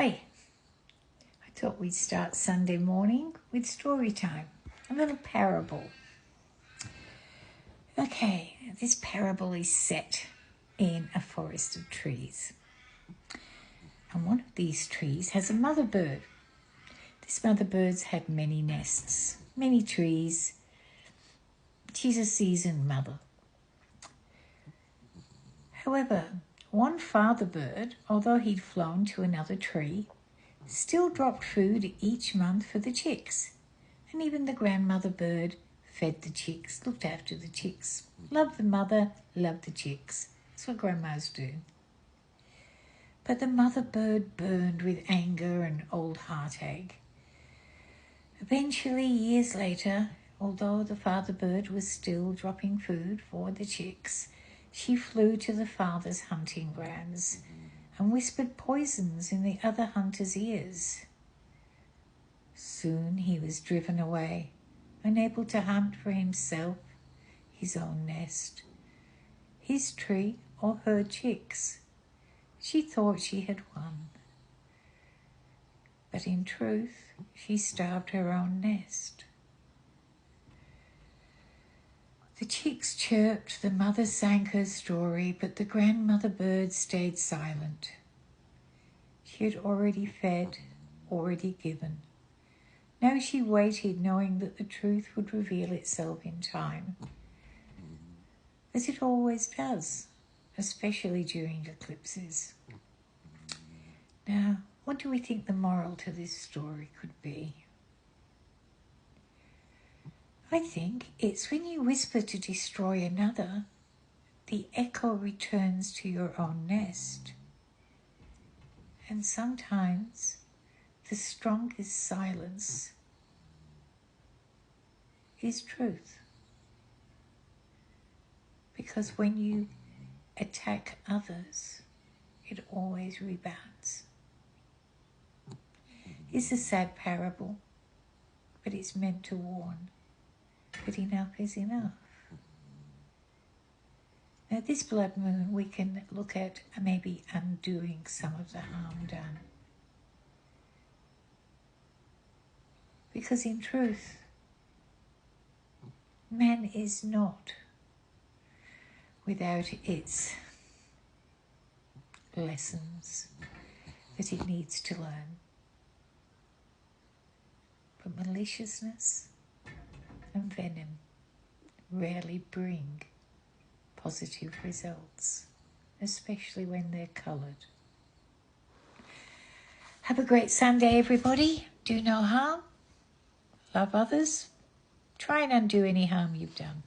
Hi, I thought we'd start Sunday morning with story time, a little parable. Okay, this parable is set in a forest of trees. And one of these trees has a mother bird. This mother bird's had many nests, many trees. She's a seasoned mother. However, one father bird, although he'd flown to another tree, still dropped food each month for the chicks. And even the grandmother bird fed the chicks, looked after the chicks. Loved the mother, loved the chicks. That's what grandmas do. But the mother bird burned with anger and old heartache. Eventually, years later, although the father bird was still dropping food for the chicks, she flew to the father's hunting grounds and whispered poisons in the other hunter's ears. Soon he was driven away, unable to hunt for himself, his own nest, his tree, or her chicks. She thought she had won. But in truth, she starved her own nest. The chicks chirped, the mother sang her story, but the grandmother bird stayed silent. She had already fed, already given. Now she waited, knowing that the truth would reveal itself in time, as it always does, especially during eclipses. Now, what do we think the moral to this story could be? I think it's when you whisper to destroy another, the echo returns to your own nest. And sometimes the strongest silence is truth. Because when you attack others, it always rebounds. It's a sad parable, but it's meant to warn that enough is enough. Now, this blood moon, we can look at maybe undoing some of the harm done. Because in truth, man is not without its lessons that it needs to learn. But maliciousness and venom rarely bring positive results, especially when they're coloured. Have a great Sunday, everybody. Do no harm. Love others. Try and undo any harm you've done.